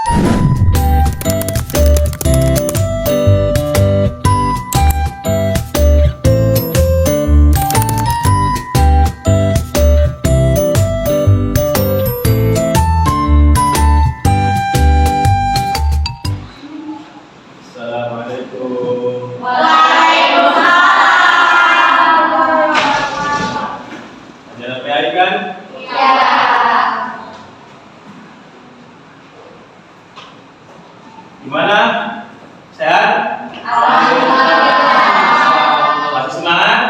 Assalamualaikum. Ada PI kan? Ya. Gimana? Sehat? Masih semangat?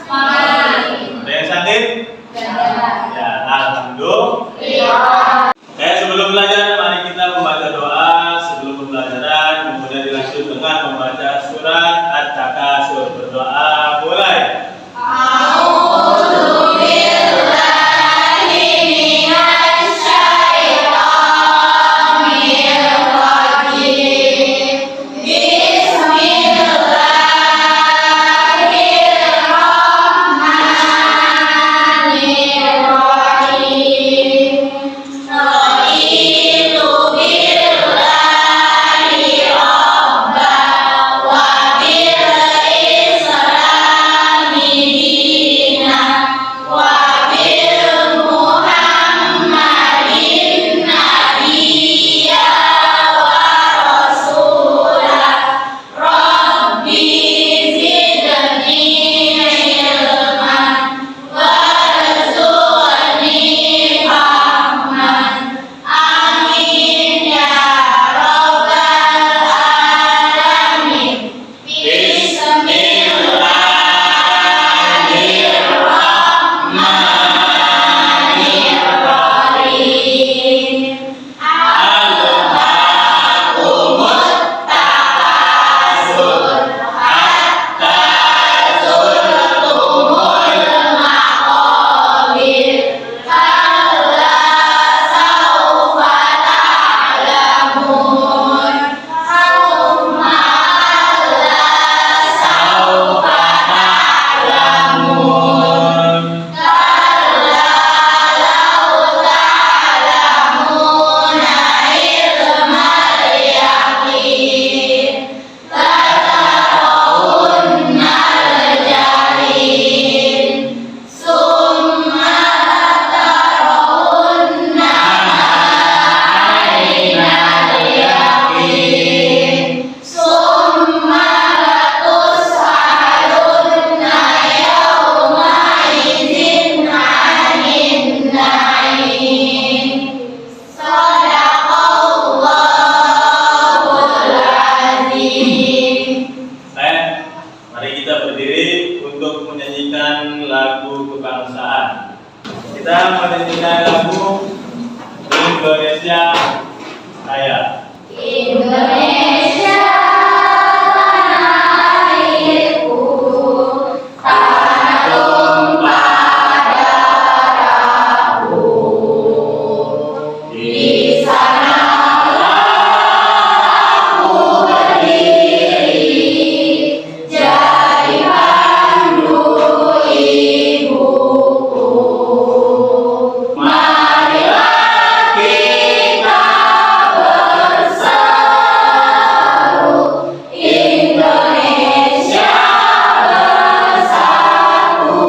Ada yang sakit? Ya, alhamdulillah. Sebelum belajar, mari kita membaca doa sebelum pembelajaran, kemudian dilanjut dengan membaca surat At-Takasur. Berdoa, mulai. Untuk menyanyikan lagu kebangsaan. Kita menyanyikan lagu Indonesia Raya. Indonesia tanah airku, tanah tumpah darahku. Di sanalah aku berdiri, jadi pandu ibuku. Marilah kita bersatu, Indonesia bersatu.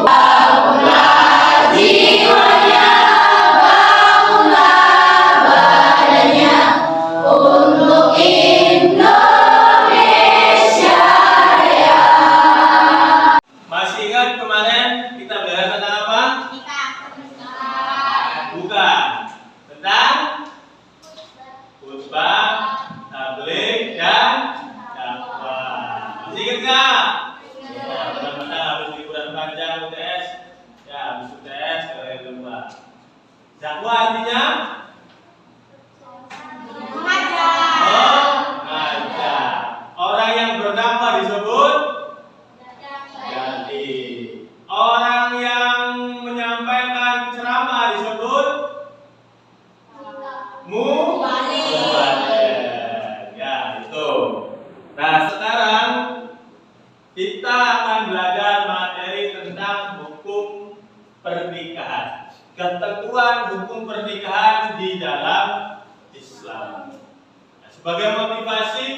Bangunlah jiwanya, bangunlah badannya, untuk Indonesia Raya. Masih ingat kemarin kita belajar tentang apa? Bukan. Tentang khutbah, tabligh, dan dakwah. Masih ingat nggak? Ya, mudah-mudahan habis liburan panjang UTS. Ya, habis UTS kalian lupa. Dakwah artinya? Mengajar. Orang yang berdakwah disebut dai. Orang yang menyampaikan ceramah disebut mubaligh. Ya, itu. Nah, sekarang kita akan belajar materi tentang hukum pernikahan. Ketentuan hukum pernikahan di dalam Sebagai motivasi,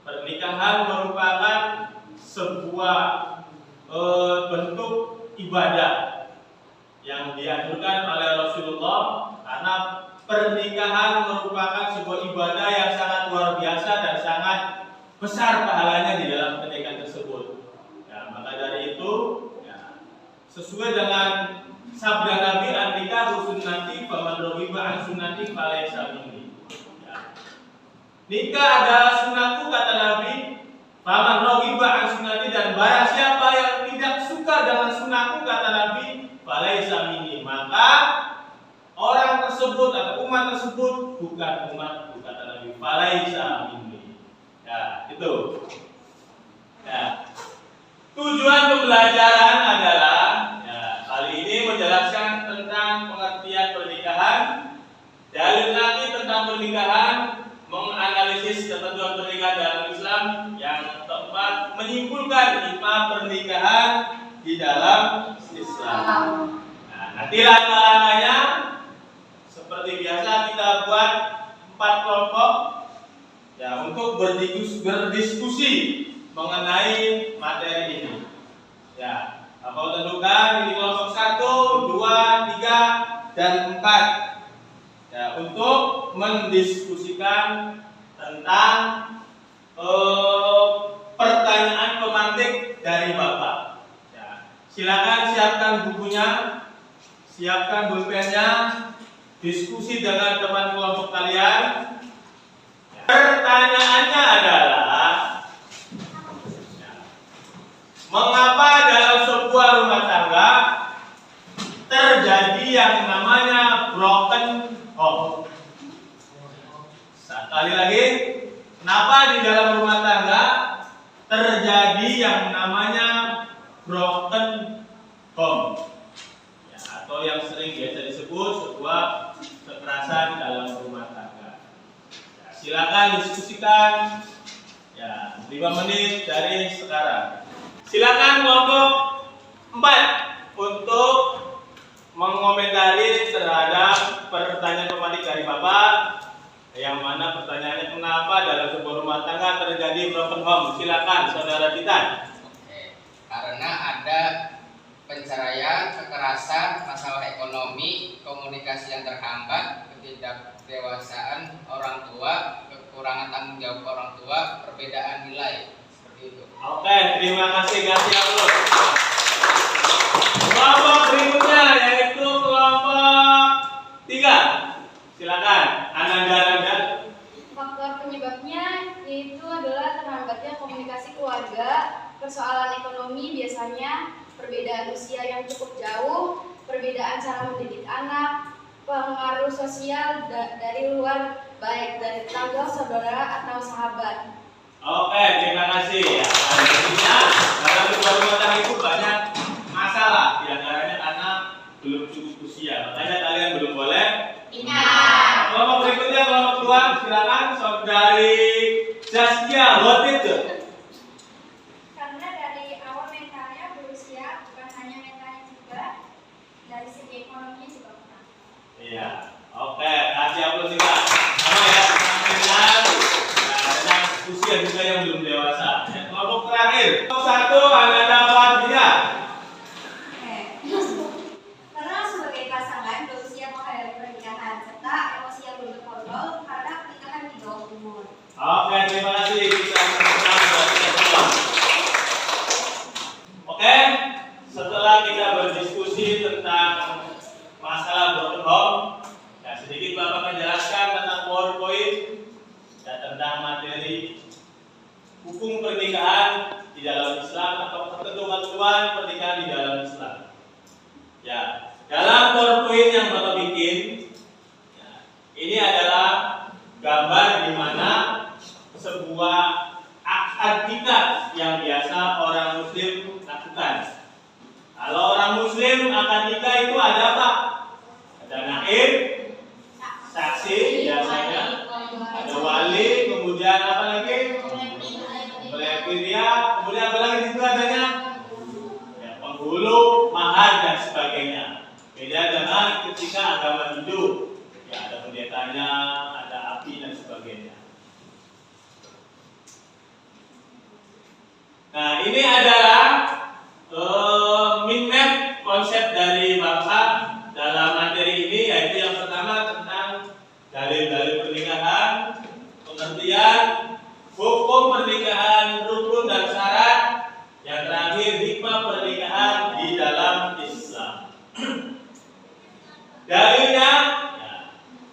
pernikahan merupakan sebuah bentuk ibadah yang dianjurkan oleh Rasulullah, karena pernikahan merupakan sebuah ibadah yang sangat luar biasa dan sangat besar pahalanya di dalam pernikahan tersebut. Ya, maka dari itu, ya, sesuai dengan sabda Nabi, an-nikah sunnati faman raghiba an sunnati falaysa minni. Ya. Nikah adalah sunnahku, kata Nabi. Faman raghiba an sunnati, dan barang siapa yang tidak suka dengan sunnahku, kata Nabi, falaysa minni, maka orang tersebut atau umat tersebut bukan umatku, kata Nabi. Falaysa minni. Ya, itu. Ya. Tujuan pembelajaran adalah, ya, kali ini menjelaskan tentang pengertian pernikahan, dalil Nabi tentang pernikahan, menganalisis ketentuan pernikahan dalam Islam, yang keempat menyimpulkan hikmah pernikahan di dalam Islam. Nah, nanti langkah-langkahnya seperti biasa kita buat 4 kelompok, ya, untuk berdiskusi mengenai materi ini. Ya, Bapak tentukan di kelompok 1, 2, 3, dan 4. Ya, untuk mendiskusikan tentang pertanyaan pemantik dari Bapak. Ya, silakan siapkan bukunya, siapkan pulpennya, diskusi dengan teman kelompok kalian. Ya, pertanyaannya adalah, ya, mengapa dalam sebuah rumah tangga terjadi yang namanya broken home? Sekali lagi, kenapa di dalam rumah tangga terjadi yang namanya broken home? Ya, atau yang sering biasa disebut sebuah kekerasan dalam rumah tangga. Ya, silakan diskusikan, ya, 5 menit dari sekarang. Silakan kelompok 4 untuk mengomentari terhadap pertanyaan pemantik dari Bapak, yang mana pertanyaannya kenapa dalam sebuah rumah tangga terjadi broken home. Silakan saudara Titan. Oke, karena ada penceraian, kekerasan, masalah ekonomi, komunikasi yang terhambat, ketidakdewasaan orang tua, kekurangan tanggung jawab orang tua, perbedaan nilai, seperti itu. Oke, terima kasih, kasih aplaus. Kelompok berikutnya yaitu kelompok 3. Silakan, Ananda. Faktor penyebabnya yaitu adalah terhambatnya komunikasi keluarga, persoalan ekonomi biasanya, perbedaan usia yang cukup jauh, perbedaan cara mendidik anak, pengaruh sosial dari luar, baik dari tetangga, saudara, atau sahabat. Oke, terima kasih. Ya, artinya dalam sebuah rumah tangga itu banyak masalah, diantaranya karena belum cukup usia. Makanya kalian belum boleh. Ingat. Kelompok berikutnya, kelompok 2, silakan saudari Zaskia Hotit. Karena dari awal mentalnya berusia, bukan hanya mentalnya juga, dari segi ekonominya juga kurang. Iya, oke, kasih aplaus juga. Sama ya, tentang mental, tentang usia juga yang belum dewasa. Kelompok terakhir, kelompok 1, Ananda Fadlia. Karena sebagai pasangan berusia menghadapi pernikahan, serta emosi yang belum terkontrol karena pernikahan di bawah umur. Oke, terima kasih. Kita semua. Oke, setelah kita berdiskusi tentang masalah broken home, ya, sedikit Bapak menjelaskan tentang PowerPoint dan tentang materi hukum pernikahan di dalam Islam atau ketentuan pernikahan di dalam Islam. Ya, dalam PowerPoint yang Bapak bikin, ya, ini adalah gambar di mana sebuah akad nikah yang biasa orang Muslim lakukan. Kalau orang Muslim akad nikah itu ada apa? Ada naib, saksi biasanya, ada wali, kemudian apa lagi? Pelektiria, kemudian apa lagi itu adanya? Ya, penghulu, mahar dan sebagainya. Beda dengan ketika agama Hindu, ya ada pendetanya, ada api dan sebagainya. sebagainya. Nah, ini adalah min-map konsep dari Bapak dalam materi ini, yaitu yang pertama tentang dalil-dalil pernikahan, pengertian hukum pernikahan, rukun dan syarat, yang terakhir hikmah pernikahan di dalam Islam. Dalilnya,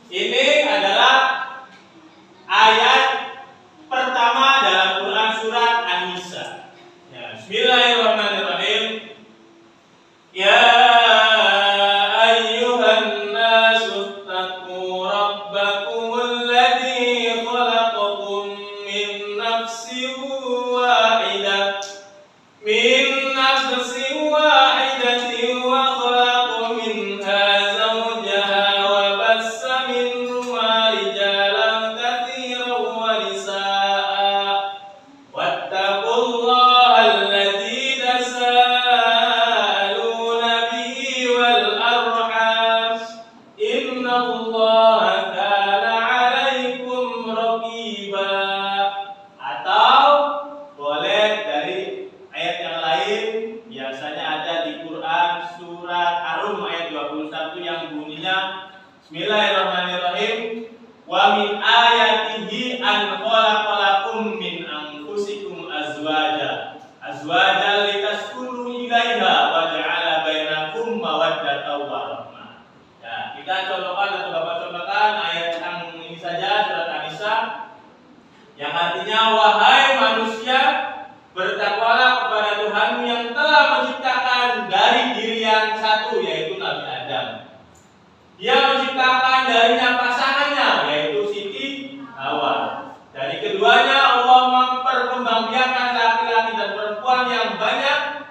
ini adalah ayat pertama dalam Quran surat An-Nisa. Bismillahirrahmanirrahim. Ya ayyuhan nasu taqu rabbakumul ladzi khalaqakum min nafsin wahidah wa khalaqa minha zawjaha wa bassa minhuma rijalan katsiran wa nisaa wattaqullaha alladzi tasaaluna bihi wal arham innallaha kana 'alaikum raqiba. Atau boleh dari ayat yang lain, biasanya ada di Quran surat Ar-Rum ayat 21 yang bunyinya Bismillahirrahmanirrahim. Wa min ayatihi an khalaqalakum min anfusikum azwajan litaskunu ilaiha wa ja'ala bainakum mawaddatan wa rahmah. Ya, kita contohkan atau Bapak contohkan ayat yang ini saja, surat An-Nisa, yang artinya wahai manusia, bertakwalah kepada Tuhanmu yang telah menciptakan dari diri yang satu, yaitu Nabi Adam. Dia menciptakan darinya pasangannya, yaitu Siti Hawa. Dari keduanya Allah memperkembangbiakan laki-laki dan perempuan yang banyak.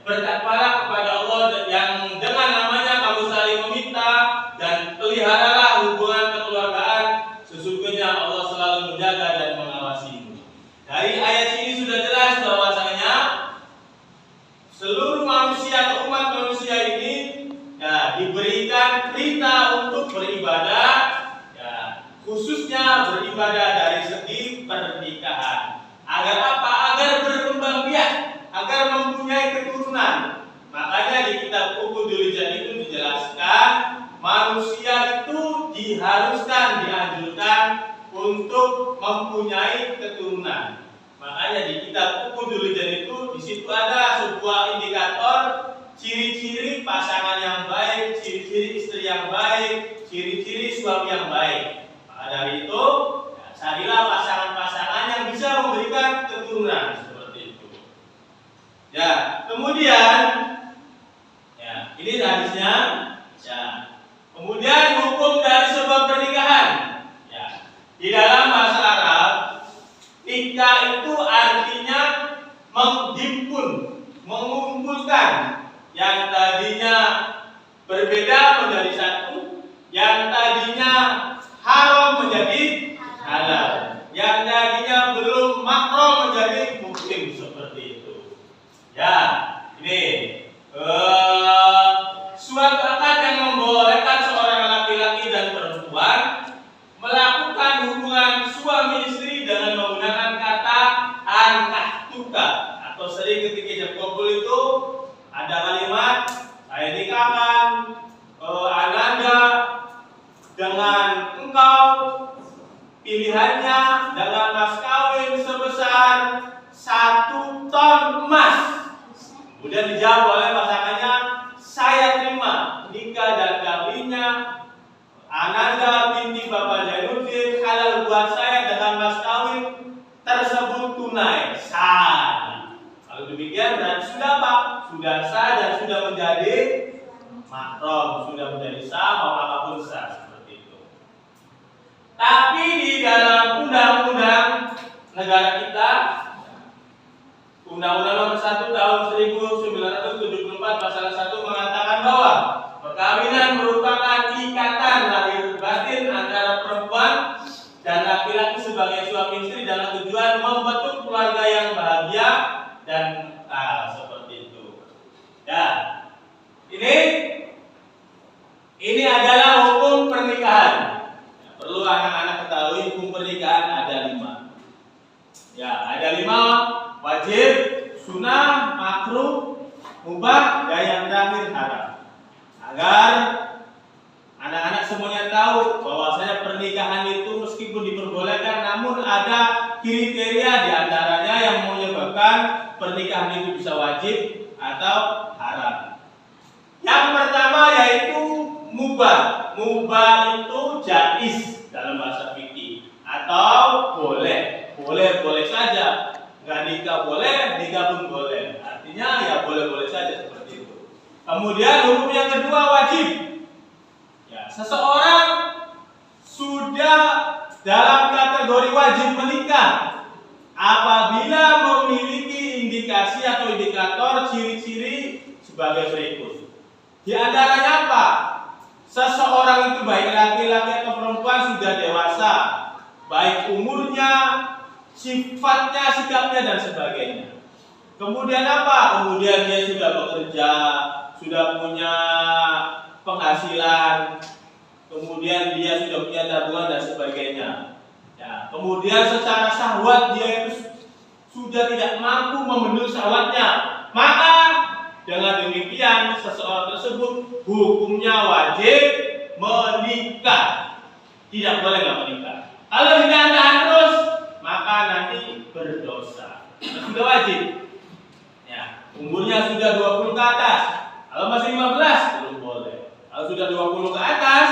Bertakwalah kepada Allah yang dengan namanya kamu saling meminta, dan peliharalah hubungan kekeluargaan. Sesungguhnya Allah selalu menjaga dan mengawasimu. Dari ayat ini sudah jelas bahwasanya seluruh manusia atau umat manusia ini diberikan perintah untuk beribadah, khususnya beribadah dari segi pernikahan. Agar apa? Agar berkembang biak, agar mempunyai keturunan. Makanya di kitab Uqudul Rijal itu dijelaskan manusia itu diharuskan, dianjurkan untuk mempunyai keturunan. Makanya di kitab Uqudul Rijal itu di situ ada sebuah indikator ciri-ciri pasangan yang baik, ciri-ciri istri yang baik, ciri-ciri suami yang baik. Maka dari itu, carilah pasangan-pasangan yang bisa memberikan keturunan seperti itu. Ya, kemudian ini hadisnya. Ya. Kemudian hukum dari sebuah pernikahan. Ya. Di dalam bahasa Arab, nikah itu artinya menghimpun, mengumpulkan yang tadinya berbeda menjadi satu, yang tadinya haram menjadi halal, yang tadinya belum makruh menjadi mukmin, seperti itu. Ya, ini suatu akad yang membolehkan seorang laki-laki dan perempuan melakukan hubungan suami istri dengan menggunakan kata an-tahtuka, atau sering ketika jam kumpul itu ada kalimat saya nikahkan ananda dengan engkau, pilihannya dengan mas kawin sebesar 1 ton emas. Kemudian dijawab oleh pasangannya, saya terima nikah dan kawinnya Ananda binti Bapak Zainuddin halal buat saya dengan mas kawin tersebut tunai sah. Kalau demikian berarti sudah apa? Sudah sah dan sudah menjadi mahram, sudah menjadi sah, mau apapun sah, seperti itu. Tapi di dalam undang-undang negara kita, Undang-Undang Nomor 1 Tahun 1974 Pasal 1 mengatakan bahwa perkawinan merupakan ikatan lahir batin antara perempuan dan laki-laki sebagai suami istri dalam tujuan membentuk keluarga yang bahagia dan seperti itu. Ya, ini adalah hukum pernikahan. Perlu anak-anak ketahui hukum pernikahan ada 5. Ya, ada 5: wajib, sunnah, makruh, mubah, dan yang terakhir haram. Agar anak-anak semuanya tahu bahwasanya pernikahan itu meskipun diperbolehkan, namun ada kriteria diantaranya yang menyebabkan pernikahan itu bisa wajib atau haram. Yang pertama yaitu mubah. Mubah itu jaiz dalam bahasa fikih atau boleh. Boleh saja. Nggak nikah boleh, nikah pun boleh. Artinya ya boleh-boleh saja seperti itu. Kemudian hukum yang kedua wajib. Ya, seseorang sudah dalam kategori wajib menikah apabila memiliki indikasi atau indikator ciri-ciri sebagai berikut. Di antaranya apa? Seseorang itu baik laki-laki atau perempuan sudah dewasa, baik umurnya, sifatnya, sikapnya, dan sebagainya. Kemudian apa? Kemudian dia sudah bekerja, sudah punya penghasilan, kemudian dia sudah punya tabungan dan sebagainya. Ya, kemudian secara syahwat dia itu sudah tidak mampu membendung syahwatnya, maka dengan demikian seseorang tersebut hukumnya wajib menikah, tidak boleh nggak menikah. Kalau ditahan terus, maka nanti berdosa. Sudah wajib. Ya, umurnya sudah 20 ke atas. Kalau masih 15 belum boleh. Kalau sudah 20 ke atas,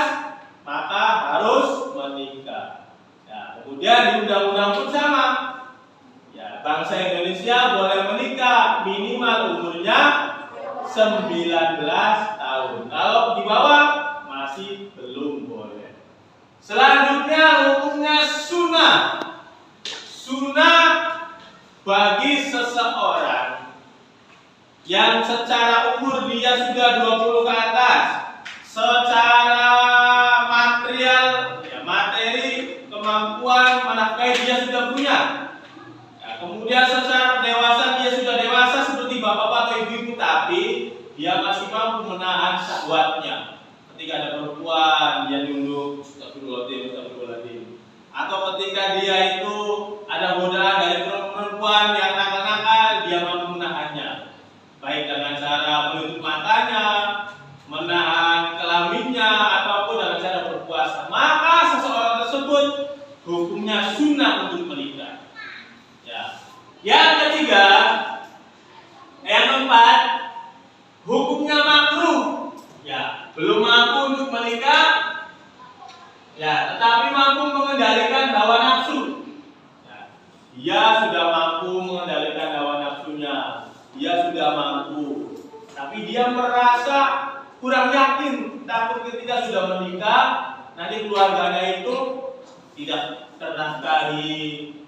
maka harus menikah. Ya, kemudian di undang-undang pun sama. Ya, bangsa Indonesia boleh menikah minimal umurnya 19 tahun. Kalau di bawah masih belum boleh. Selanjutnya hukumnya sunnah. Sunnah bagi seseorang yang secara umur dia sudah 20 ke atas, secara material, ya, materi, kemampuan, menafkahi dia sudah punya. Ya, kemudian secara dewasa dia sudah dewasa seperti bapak-bapak atau ibu-ibu, tapi dia masih mampu menahan syahwatnya. Ketika ada perempuan dia nunduk, astagfirullahaladzim. Atau ketika dia itu ada godaan dari perempuan yang nakal-nakal, dia mampu menahannya. Baik dengan cara menutup matanya, menahan kelaminnya, ataupun dengan cara berpuasa. Maka seseorang tersebut hukumnya sunnah untuk menikah. Ya. Yang ketiga, yang keempat, hukumnya makruh. Ya, belum mampu untuk menikah, ya, tetapi mampu mengendalikan hawa nafsu. Ya, dia sudah mampu mengendalikan hawa nafsunya. Dia sudah mampu, tapi dia merasa kurang yakin, takut ketika sudah menikah nanti keluarganya itu tidak ternafkahi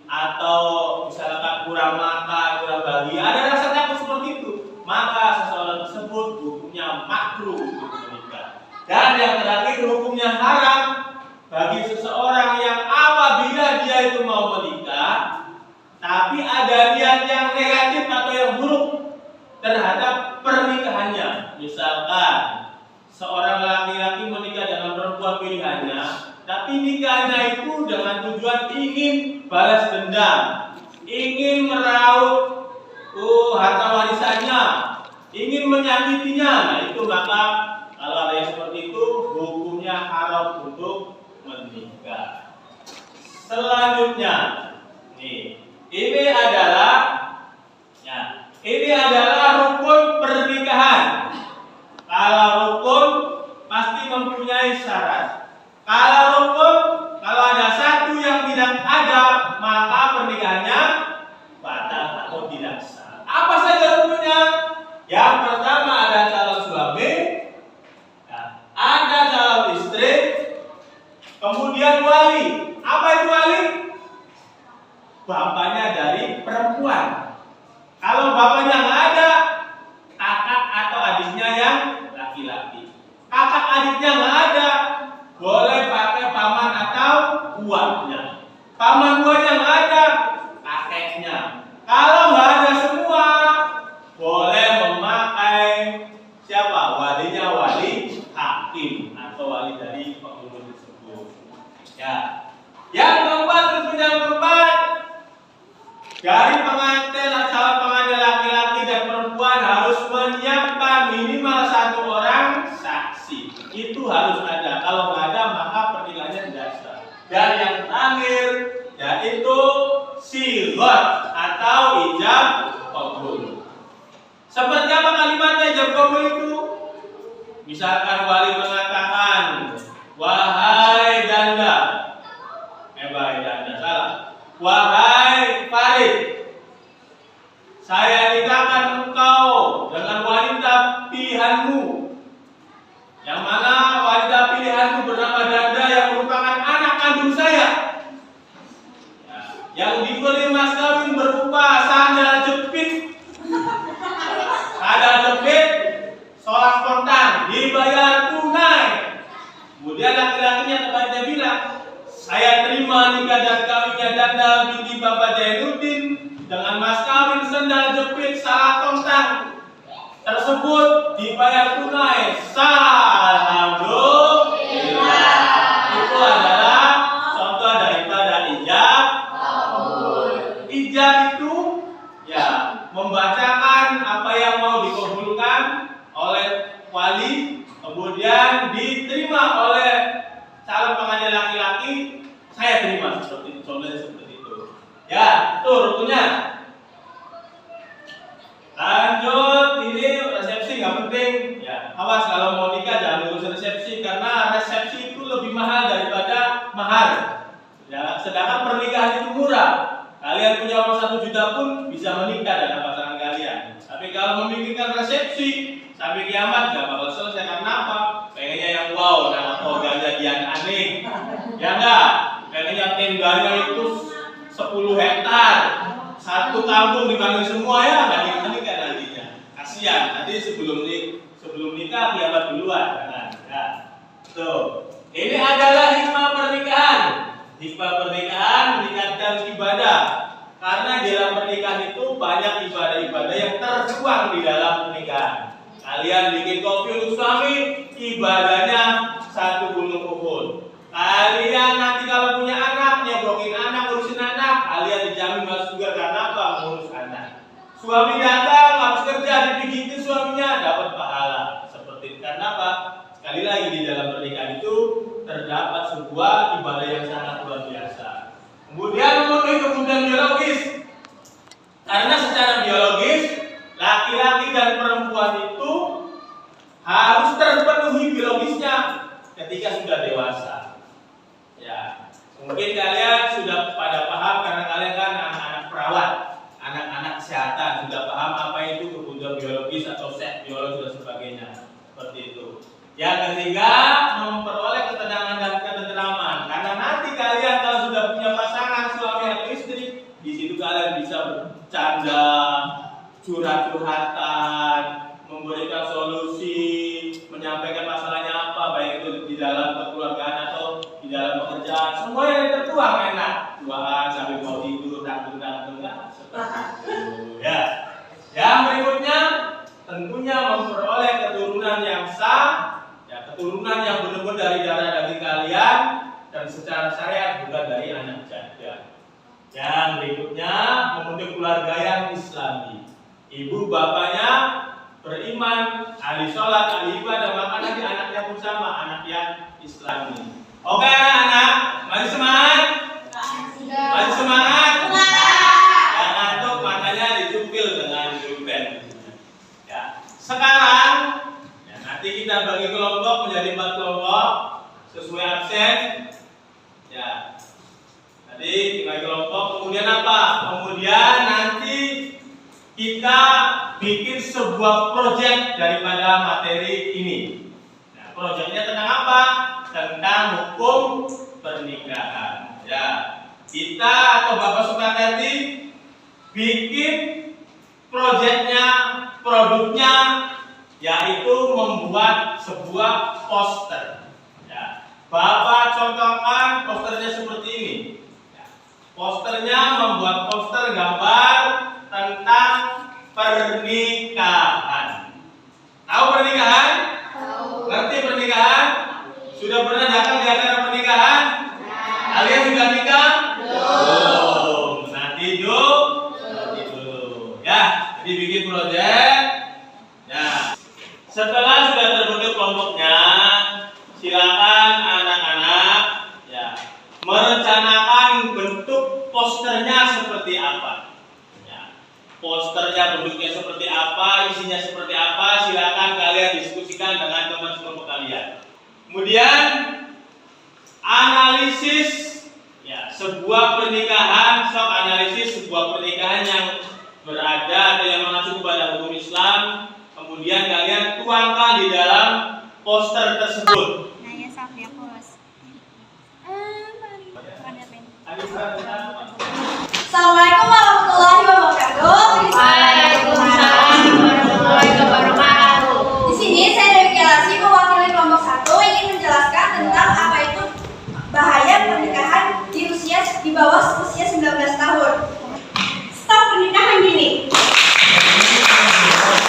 atau misalkan kurang makan, kurang bahagia. Ada rasa takut seperti itu, maka seseorang tersebut hukumnya makruh untuk menikah. Dan yang terakhir hukumnya haram bagi seseorang yang apabila dia itu mau menikah tapi ada niat yang negatif atau yang buruk terhadap pernikahannya. Misalkan seorang laki-laki menikah dengan perempuan pilihannya, tapi nikahnya itu dengan tujuan ingin balas dendam, ingin meraup harta warisannya, ingin menyakitinya. Nah itu maka kalau ada yang seperti itu hukumnya haram untuk menikah. Selanjutnya, ini adalah rukun pernikahan. Kalau rukun pasti mempunyai syarat. Kalau ada satu yang tidak ada, maka pernikahannya batal atau tidak sah. Apa saja rukunnya? Yang pertama ada calon suami, ada calon istri, kemudian wali. Apa itu wali? Bapaknya dari perempuan. Kalau bapaknya nggak ada, kakak atau adiknya yang laki-laki. Kakak adiknya nggak ada, boleh pakai paman atau uaknya. Paman uaknya nggak ada, kakeknya. Kalau nggak ada semua, boleh memakai siapa? Walinya wali hakim atau wali dari penghulu tersebut. Ya. Yang keempat dari pengantin calon pengantin laki-laki dan perempuan harus menyiapkan minimal 1 orang saksi. Itu harus ada. Kalau nggak ada maka pernikahannya tidak sah. Dan yang terakhir yaitu sighah atau ijab qabul. Seperti apa kalimatnya ijab qabul itu? Misalkan wali mengatakan, wahai janda, wahai janda salah. Wahai Farid, saya nikahkan engkau dengan wanita pilihanmu, yang mana wanita pilihanmu bernama Danda yang merupakan anak kandung saya, yang diberi mas kawin berupa sandal jepit, sholat spontan, dibayar tunai. Kemudian laki-lakinya tempatnya bilang, saya terima nikah dan kawinnya Danda binti Bapak Jainuddin dengan mas kawin sandal jepit salah tontang tersebut dibayar tunai. Alhamdulillah. Itu adalah contoh daripada ijab qabul. Ijab itu ya membacakan apa yang mau dikabulkan oleh wali, kemudian diterima oleh calon pengantin laki-laki. Saya terima seperti itu, contohnya seperti itu. Ya, itu rukunnya. Lanjut, ini resepsi nggak penting. Ya, awas kalau mau nikah jangan urus resepsi karena resepsi itu lebih mahal daripada mahar. Ya, sedangkan pernikahan itu murah. Kalian punya uang 1 juta pun bisa menikah dengan pasangan kalian. Tapi kalau memikirkan resepsi sampai kiamat nggak bakal selesai. Karena apa? Pengennya yang wow, nama kejadian aneh. Ya enggak? Pengennya tendanya itu 10 hektar, 1 kampung dibangun semua, ya nggak nikah nantinya. Kasihan. Nanti sebelum nikah kiamat duluan. Ya. Tuh. Ini adalah hikmah pernikahan. Hikmah pernikahan meningkatkan ibadah. Karena di dalam pernikahan itu banyak ibadah-ibadah yang tertuang di dalam pernikahan. Kalian bikin kopi untuk suami, ibadahnya 1 gunung Uhud. Kalian nanti kalau punya anak, nyebrokin anak, ngurusin anak, kalian dijamin masuk surga. Karena apa? Ngurus anak. Suami datang habis kerja dipijitin suaminya, dapat pahala. Seperti itu. Karena apa? Sekali lagi di dalam pernikahan itu terdapat sebuah ibadah yang sangat luar biasa. Kemudian memenuhi kebutuhan biologis. Karena secara biologis laki-laki dan perempuan itu harus terpenuhi biologisnya ketika sudah dewasa. Ya, mungkin kalian sudah pada paham karena kalian kan anak-anak perawat, anak-anak kesehatan, sudah paham apa itu kebutuhan biologis atau seks biologis dan sebagainya. Seperti itu. Yang ketiga, memperoleh ketenangan dan ketentraman. Karena nanti kalian kalau sudah punya pasangan suami atau istri, di situ kalian bisa bercanda, curhat-curhatan, memberikan solusi, menyampaikan masalahnya apa, baik itu di dalam kekeluargaan atau di dalam pekerjaan. Semua yang tertuang enak. Duaan sambil mau tidur, tanggung-tanggung, seperti itu. Ya. Yang berikutnya, tentunya memperoleh keturunan yang sah, ya, keturunan yang benar-benar dari darah daging kalian dan secara syariat bukan dari anak janda. Yang berikutnya, memenuhi keluarga yang Islami. Ibu bapaknya beriman, ahli sholat, ahli ibadah, maka nanti anaknya pun sama, anak yang Islami. Oke anak-anak, masih semangat? Masih semangat? Yang ngantuk makanya dicupil dengan pulpen. Ya. Sekarang ya, nanti kita bagi kelompok menjadi 4 kelompok sesuai absen. Ya. Tadi 3 kelompok. Kemudian apa? Kemudian nanti kita bikin sebuah proyek daripada materi ini. Nah, proyeknya tentang apa? Tentang hukum pernikahan. Ya, kita atau Bapak Sukatati bikin proyeknya, produknya, yaitu membuat sebuah poster. Ya, Bapak contohkan posternya seperti ini. Ya, posternya membuat poster gambar tentang pernikahan. Tahu pernikahan? Tahu. Ngerti pernikahan? Sudah pernah datang di acara pernikahan? Kalian sudah nikah? Belum. Nanti yuk merencanakan bentuk posternya seperti apa. Ya. Posternya bentuknya seperti apa, isinya seperti apa, silakan kalian diskusikan dengan teman sekelompok kalian. Kemudian analisis ya, sebuah pernikahan, sok analisis sebuah pernikahan yang berada atau yang mengacu kepada hukum Islam. Kemudian kalian tuangkan di dalam poster tersebut. Nah ya, Saf ya, Bos. Assalamualaikum warahmatullahi wabarakatuh. Waalaikumsalam warahmatullahi wabarakatuh. Di sini saya Dewi Kelasi mewakili kelompok 1 ingin menjelaskan tentang apa itu bahaya pernikahan di usia di bawah usia 19 tahun. Stop pernikahan dini.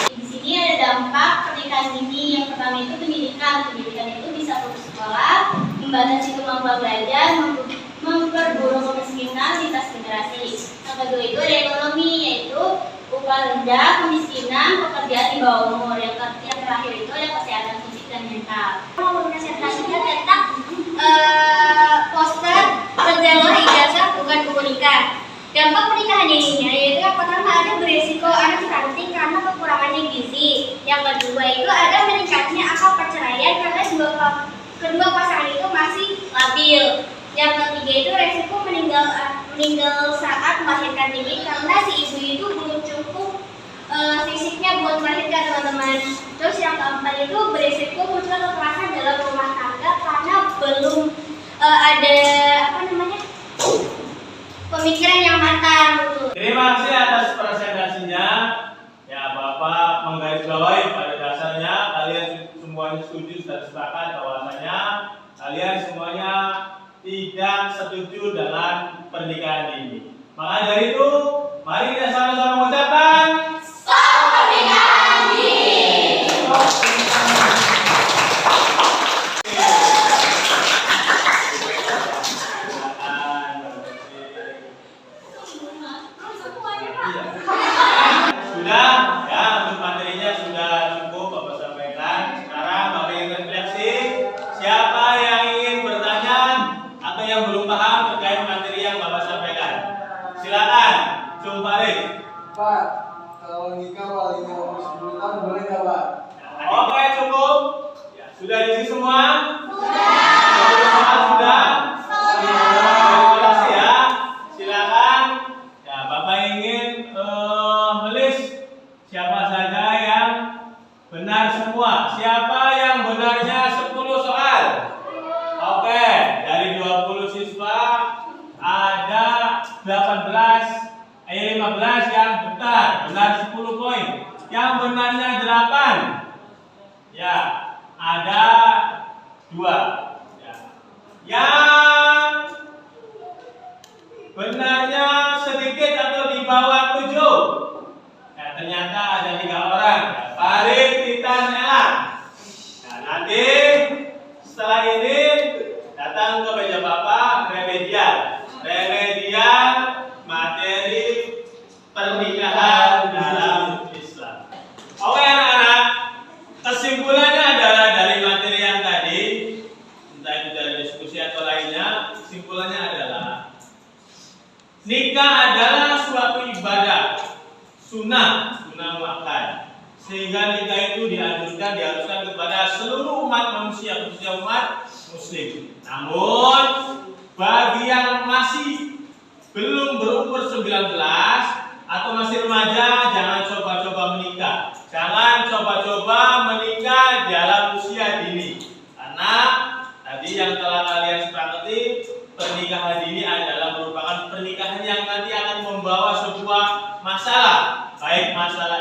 Di sini ada dampak pernikahan dini. Yang pertama itu pendidikan. Pendidikan itu bisa putus sekolah, membatasi kemampuan belajar, memperburuk kemiskinan lintas generasi. Yang kedua itu ada ekonomi, yaitu upah rendah, kemiskinan, pekerjaan di bawah umur. Yang terakhir itu ada kesehatan fisik dan mental. Mau presentasinya tentang poster berjalur ijazah bukan buku nikah. Dampak pernikahan dininya yaitu yang pertama ada beresiko anak stunting karena kekurangan gizi. Yang kedua itu ada meningkatnya angka perceraian karena kedua pasangan itu masih labil. Yang ketiga itu resiko meninggal saat melahirkan dini karena si ibu itu belum cukup fisiknya buat melahirkan, teman-teman. Terus yang keempat itu beresiko muncul kekerasan dalam rumah tangga karena belum ada pemikiran yang matang. Terima kasih atas presentasinya. Ya, Bapak menggarisbawahi pada dasarnya kalian semuanya setuju dan sepakat bahwasanya kalian semuanya tidak setuju dengan pernikahan dini. Maka dari itu, mari kita sama-sama mengucapkan Stop pernikahan dini. Sudah, ya, untuk materinya sudah cukup Bapak sampaikan. Sekarang Bapak ingin refleksi. Siapa yang ingin bertanya atau yang belum paham terkait materi yang Bapak sampaikan? Silakan, Cung Farid. Pak, kalau nikah walinya umur 10 tahun boleh nggak Pak? Oke, cukup. Ya, sudah diisi semua? Sudah. Terima kasih ya. Silakan. Ya, Bapak ingin melis siapa saja yang benar semua. Siapa yang benarnya 10 soal? Oke, dari 20 siswa ada 15 yang benar 10 poin. Yang benarnya 8. Ya, ada 2. Ya. Yang benarnya sedikit atau di bawah 7. Ya, ternyata ada 3 orang. Ya, Farid, Titan, Ella. Nah, nanti setelah ini datang ke meja Bapak remedial materi pernikahan dalam Islam. Oke anak-anak, kesimpulannya adalah dari materi yang tadi, entah itu dari diskusi atau lainnya, kesimpulannya adalah nikah adalah suatu ibadah sunnah muakkad, sehingga nikah itu diharuskan kepada seluruh umat manusia, khususnya umat muslim. Namun bagi yang masih belum berumur 19 atau masih remaja, jangan coba-coba menikah. Jangan coba-coba menikah dalam usia dini. Karena tadi yang telah kalian sepakati, pernikahan dini adalah merupakan pernikahan yang nanti akan membawa sebuah masalah, baik masalah